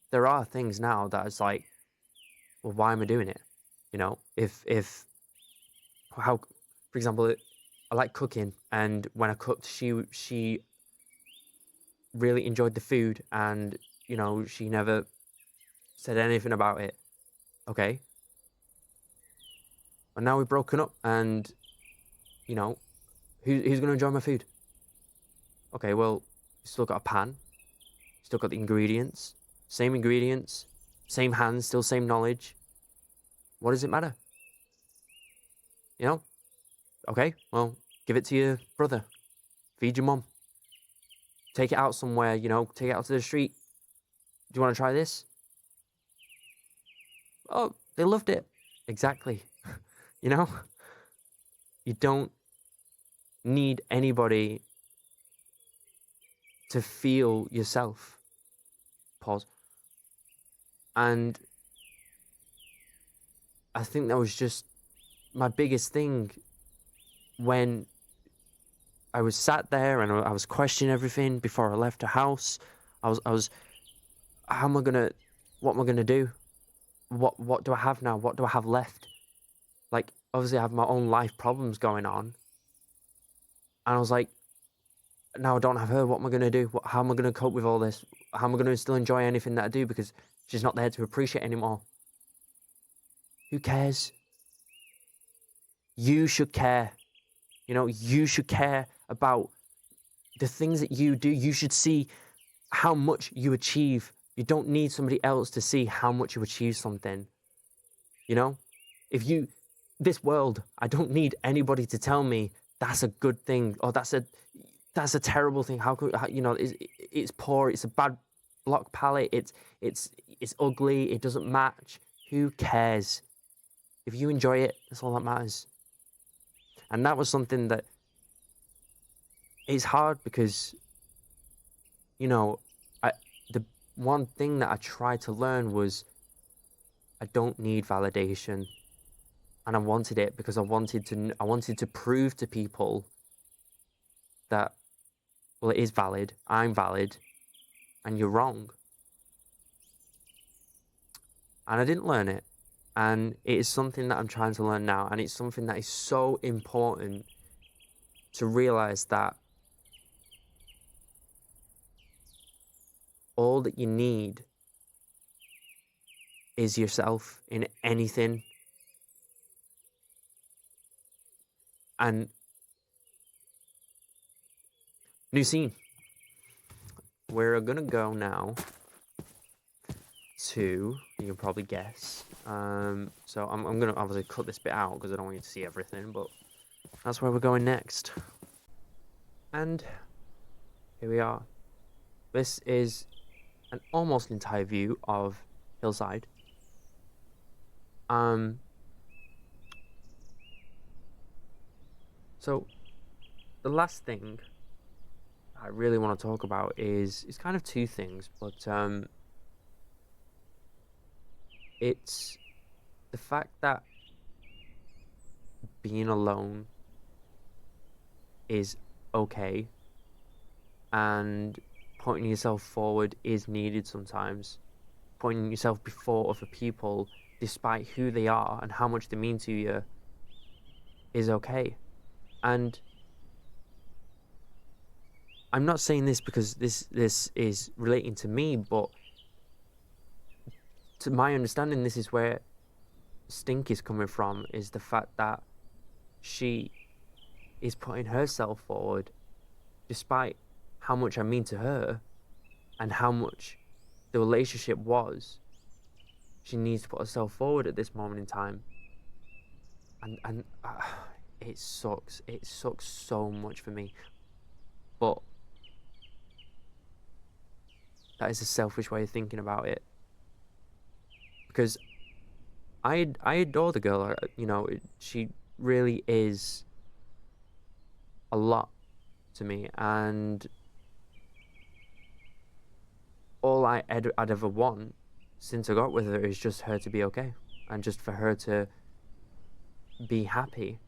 there are things now that it's like, well, why am I doing it? If how, for example, I like cooking, and when I cooked, she really enjoyed the food, and she never said anything about it. Okay, And now we've broken up, and you know, who's going to enjoy my food? Okay, well, you still got a pan, still got the ingredients, same hands, still same knowledge. What does it matter? You know? Okay, well, give it to your brother, feed your mom, take it out somewhere, take it out to the street. Do you want to try this? Oh, they loved it. Exactly. You know? You don't need anybody to feel yourself. Pause. And I think that was just my biggest thing when I was sat there and I was questioning everything before I left the house. I was, what am I gonna do? What do I have now? What do I have left? Like, obviously I have my own life problems going on. And I was like, now I don't have her. What am I gonna do? How am I gonna cope with all this? How am I gonna still enjoy anything that I do because she's not there to appreciate anymore? Who cares? You should care. You should care about the things that you do. You should see how much you achieve. You don't need somebody else to see how much you achieve something. If this world, I don't need anybody to tell me that's a good thing or that's a terrible thing. It's poor. It's a bad block palette. It's ugly. It doesn't match. Who cares? If you enjoy it, that's all that matters. And that was something that is hard because, the one thing that I tried to learn was I don't need validation. And I wanted it because I wanted to prove to people that, well, it is valid, I'm valid, and you're wrong. And I didn't learn it. And it is something that I'm trying to learn now. And it's something that is so important to realize that all that you need is yourself in anything. And new scene. We're gonna go now to, you can probably guess. So I'm gonna obviously cut this bit out because I don't want you to see everything, but that's where we're going next. And here we are. This is an almost entire view of hillside. So the last thing I really want to talk about is kind of two things, but it's the fact that being alone is okay and putting yourself forward is needed sometimes. Putting yourself before other people, despite who they are and how much they mean to you, is okay. And I'm not saying this because this is relating to me, but to my understanding, this is where Stink is coming from, is the fact that she is putting herself forward despite how much I mean to her and how much the relationship was. She needs to put herself forward at this moment in time. And it sucks. It sucks so much for me. But that is a selfish way of thinking about it. Because I adore the girl. She really is a lot to me, and all I'd ever want since I got with her is just her to be okay, and just for her to be happy.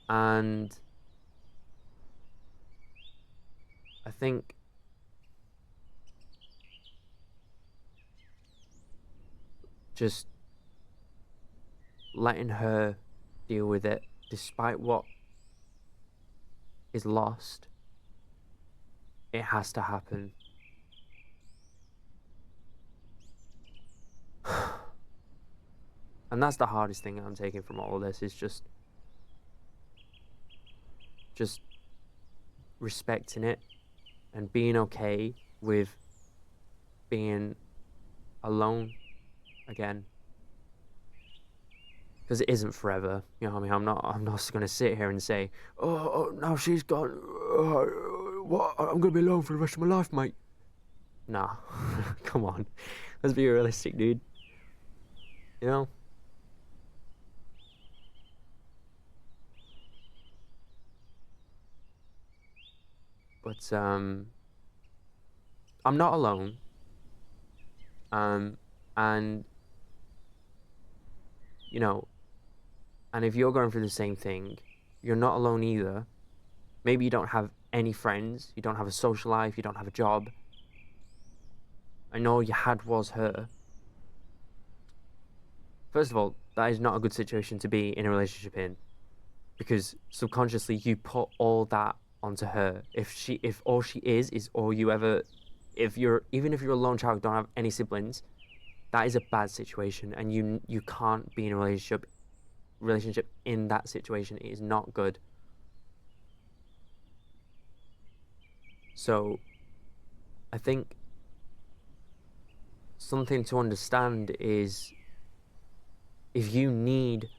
And I think just letting her deal with it despite what is lost, it has to happen. And that's the hardest thing I'm taking from all of this, is just respecting it and being okay with being alone again, because it isn't forever. You know what I mean? I'm not just gonna sit here and say, oh, now she's gone. What? I'm gonna be alone for the rest of my life, mate. Nah, come on. Let's be realistic, dude. You know? But I'm not alone. Um, and you know, and if you're going through the same thing, you're not alone either. Maybe you don't have any friends, you don't have a social life, you don't have a job, and all you had was her. First of all, that is not a good situation to be in a relationship in, because subconsciously you put all that onto her. If all she is all you ever, even if you're a lone child, don't have any siblings, that is a bad situation, and you can't be in a relationship in that situation. It is not good. So I think something to understand is, if you need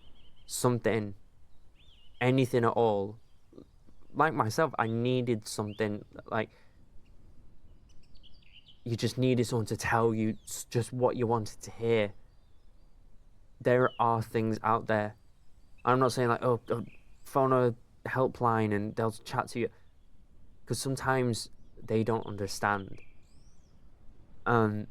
something, anything at all, like myself, I needed something, like you just needed someone to tell you just what you wanted to hear. There are things out there. I'm not saying like, oh, phone a helpline and they'll chat to you, because sometimes they don't understand. Um,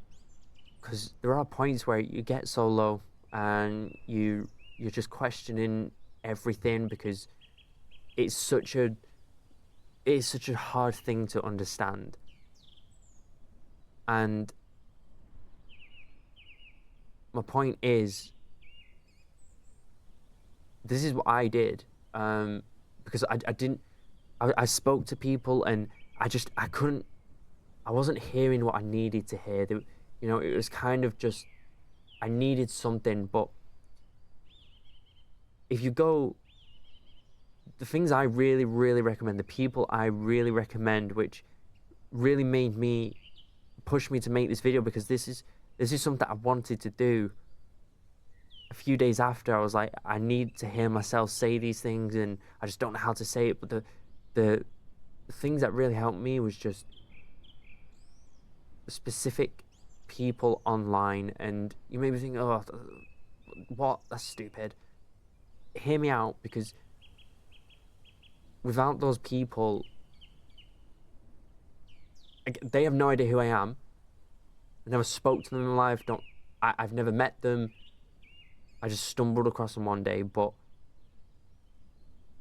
because there are points where you get so low and you're just questioning everything, because it's such a it's such a hard thing to understand. And my point is, this is what I did, because I didn't I spoke to people, and I couldn't, I wasn't hearing what I needed to hear. It was kind of just, I needed something. But if you go, the things I really, really recommend, the people I really recommend, which really made me push me to make this video, because this is something I wanted to do. A few days after, I was like, I need to hear myself say these things, and I just don't know how to say it. But the things that really helped me was just specific people online. And you made me think, oh, what? That's stupid. Hear me out, because without those people, they have no idea who I am. I never spoke to them in life. I've never met them. I just stumbled across them one day. But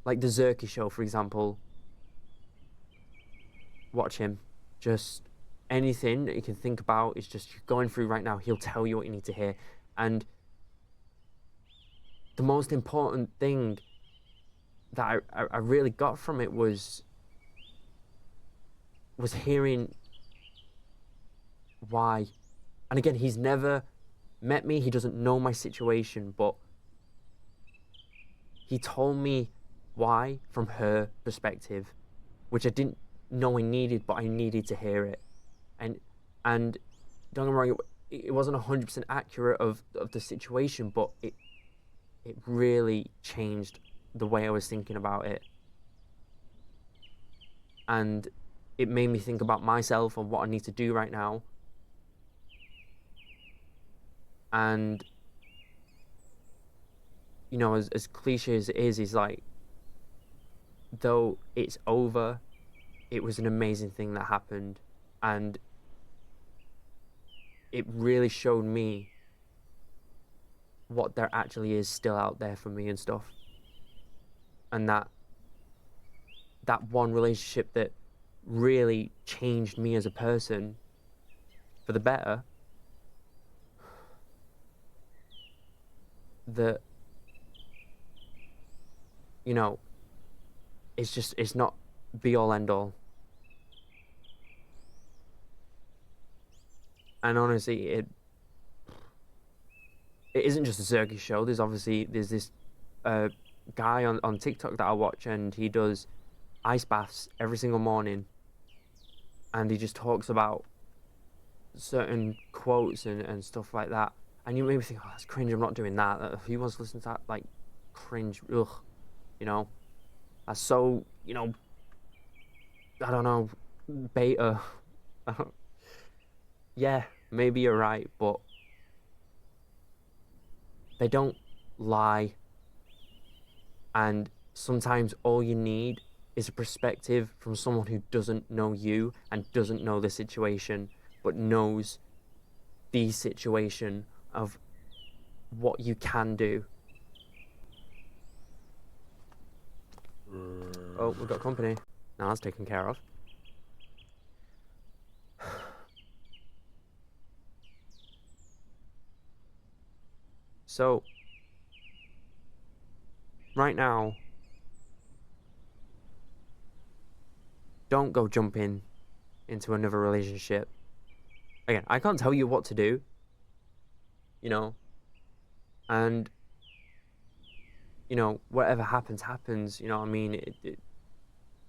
like the Zerky show, for example, watch him. Just anything that you can think about is just you're going through right now. He'll tell you what you need to hear. And the most important thing that I really got from it was hearing why. And again, he's never met me, he doesn't know my situation, but he told me why from her perspective, which I didn't know I needed, but I needed to hear it. And don't get me wrong, it wasn't 100% accurate of the situation, but it really changed the way I was thinking about it. And it made me think about myself and what I need to do right now. And as cliche as it is like, though it's over, it was an amazing thing that happened. And it really showed me what there actually is still out there for me and stuff. And that one relationship that really changed me as a person for the better, that it's not be all end all. And honestly, it isn't just a circus show. There's this uh guy on TikTok that I watch, and he does ice baths every single morning, and he just talks about certain quotes and stuff like that. And you maybe think, oh, that's cringe. I'm not doing that. Who wants to listen to that? Like, cringe. Ugh. You know, that's so. I don't know. Beta. Yeah, maybe you're right, but they don't lie. And sometimes all you need is a perspective from someone who doesn't know you and doesn't know the situation, but knows the situation of what you can do. Oh, we've got company. Now that's taken care of. So, right now, don't go jumping into another relationship. Again, I can't tell you what to do, you know, and, whatever happens, happens, I mean,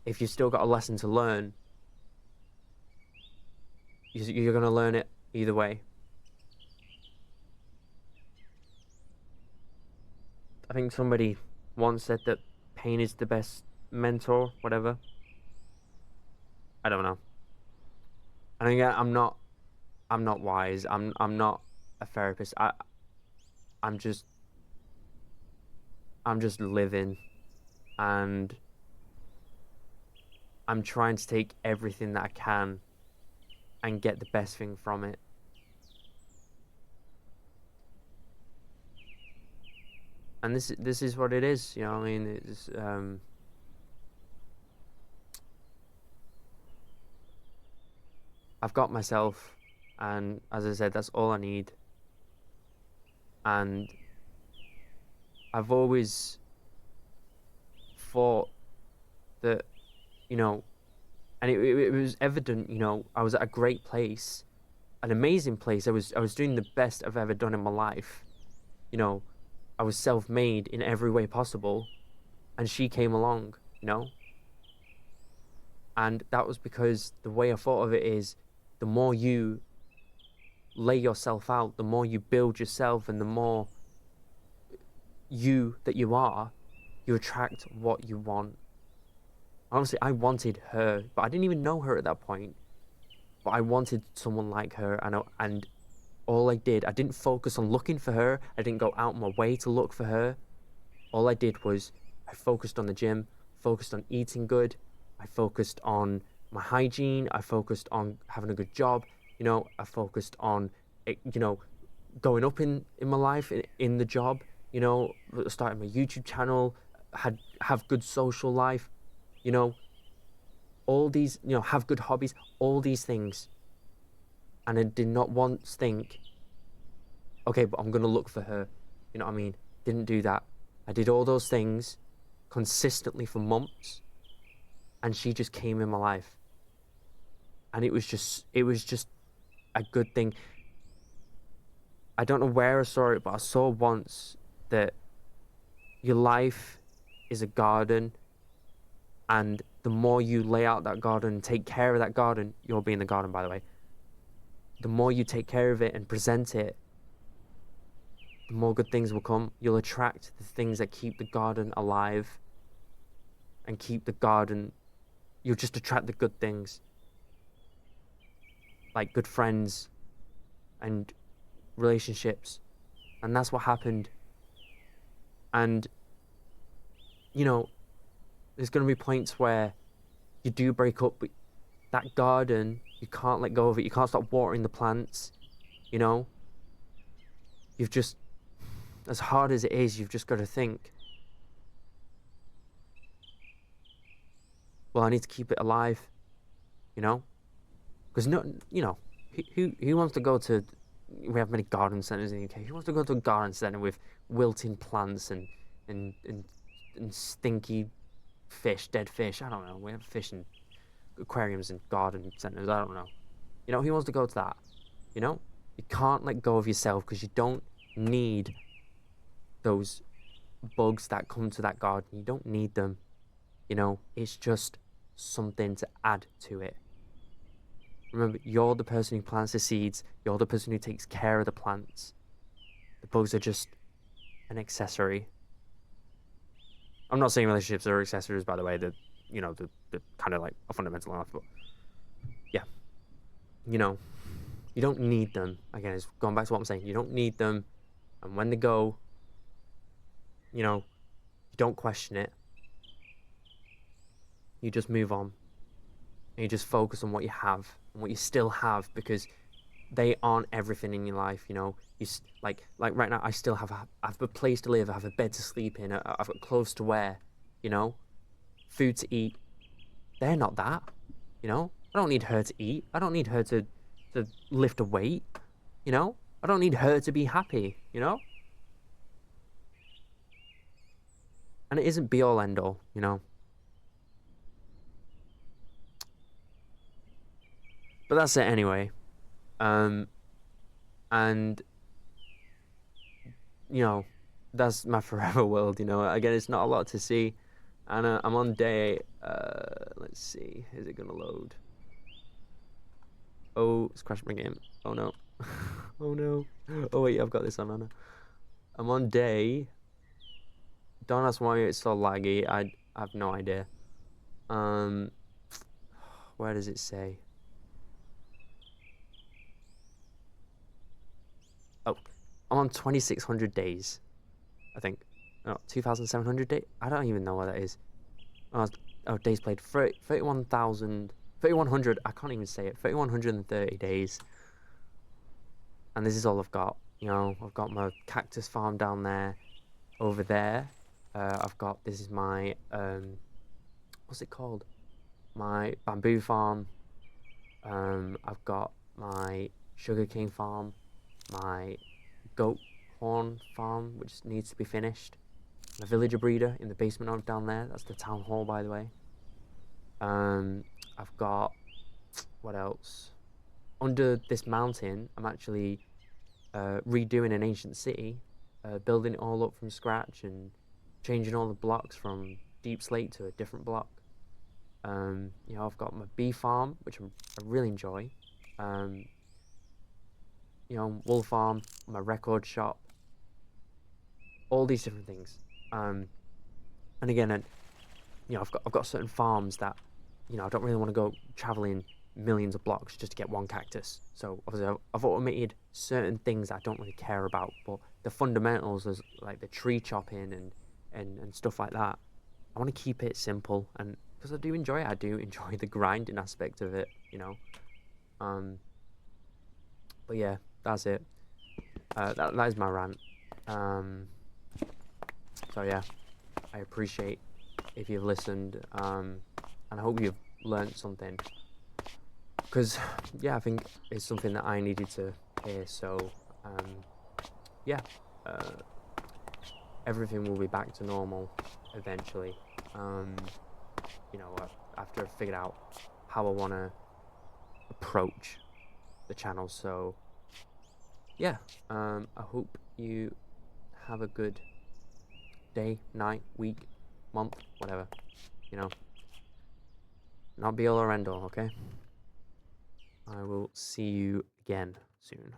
if you've still got a lesson to learn, you're going to learn it either way. I think somebody once said that pain is the best mentor, whatever. I don't know. And again, I'm not wise. I'm not a therapist. I'm just I'm just living, and I'm trying to take everything that I can and get the best thing from it. And this is what it is, I mean, I've got myself, and as I said, that's all I need. And I've always thought that, you know, and it was evident, I was at a great place, an amazing place. I was doing the best I've ever done in my life. You know, I was self-made in every way possible, and she came along, and that was because the way I thought of it is, the more you lay yourself out, the more you build yourself, and the more you that you are, you attract what you want. Honestly, I wanted her, but I didn't even know her at that point. But I wanted someone like her, and all I did, I didn't focus on looking for her. I didn't go out my way to look for her. All I did was I focused on the gym, focused on eating good, I focused on my hygiene, I focused on having a good job, I focused on, going up in my life, in the job, starting my YouTube channel, have good social life, you know, all these, have good hobbies, all these things. And I did not once think, okay, but I'm going to look for her. You know what I mean? Didn't do that. I did all those things consistently for months, and she just came in my life. And it was just a good thing. I don't know where I saw it, but I saw once that your life is a garden, and the more you lay out that garden, take care of that garden, you'll be in the garden, by the way. The more you take care of it and present it, the more good things will come. You'll attract the things that keep the garden alive and keep the garden. You'll just attract the good things, like good friends and relationships. And that's what happened. And, there's going to be points where you do break up, but that garden, you can't let go of it. You can't stop watering the plants, You've just, as hard as it is, you've just got to think, well, I need to keep it alive, Because, who wants to go to, we have many garden centres in the UK, who wants to go to a garden centre with wilting plants and stinky fish, dead fish? I don't know. We have fish in aquariums and garden centres. I don't know. Who wants to go to that? You can't let go of yourself because you don't need those bugs that come to that garden. You don't need them. You know, it's just something to add to it. Remember, you're the person who plants the seeds. You're the person who takes care of the plants. The bugs are just an accessory. I'm not saying relationships are accessories, by the way. They're, you know, they're kind of like a fundamental enough, but yeah, you know, you don't need them. Again, it's going back to what I'm saying. You don't need them, and when they go, you know, you don't question it. You just move on, and you just focus on what you have and what you still have, because they aren't everything in your life. You know, like right now, I still have a place to live. I have a bed to sleep in. I've got clothes to wear. You know, food to eat. They're not that. You know, I don't need her to eat. I don't need her to lift a weight. You know, I don't need her to be happy. You know, and it isn't be all end all. You know, but that's it anyway. Um, and you know, that's my forever world. You know, again, it's not a lot to see, and I'm on day. Let's see, is it gonna load? Oh, it's crashed my game. Oh no. Oh no. Oh wait, I've got this on Anna. I'm on day. Don't ask why it's so laggy. I have no idea. Um, where does it say? Oh, I'm on 2,600 days, I think. Oh, 2,700 days? I don't even know what that is. Oh, days played. 31,000, 3,100. I can't even say it. 3,130 days. And this is all I've got. You know, I've got my cactus farm down there. Over there, I've got, this is my, what's it called? My bamboo farm. I've got my sugarcane farm, my goat horn farm, which needs to be finished. My villager breeder in the basement of down there. That's the town hall, by the way. I've got, what else? Under this mountain, I'm actually redoing an ancient city, building it all up from scratch and changing all the blocks from deep slate to a different block. You know, I've got my bee farm, which I really enjoy. You know, wool farm, my record shop, all these different things. And again, you know, I've got certain farms that, you know, I don't really want to go traveling millions of blocks just to get one cactus. So obviously, I've automated certain things that I don't really care about, but the fundamentals, is like the tree chopping and stuff like that. I want to keep it simple, and because I do enjoy it, I do enjoy the grinding aspect of it, you know. But yeah, that's it. That is my rant. So yeah, I appreciate if you've listened, and I hope you've learned something. Because yeah, I think it's something that I needed to hear. So yeah, uh, everything will be back to normal eventually. You know, after I've figured out how I want to approach the channel. So yeah, I hope you have a good day, night, week, month, whatever. You know, not be all or end all, okay? I will see you again soon.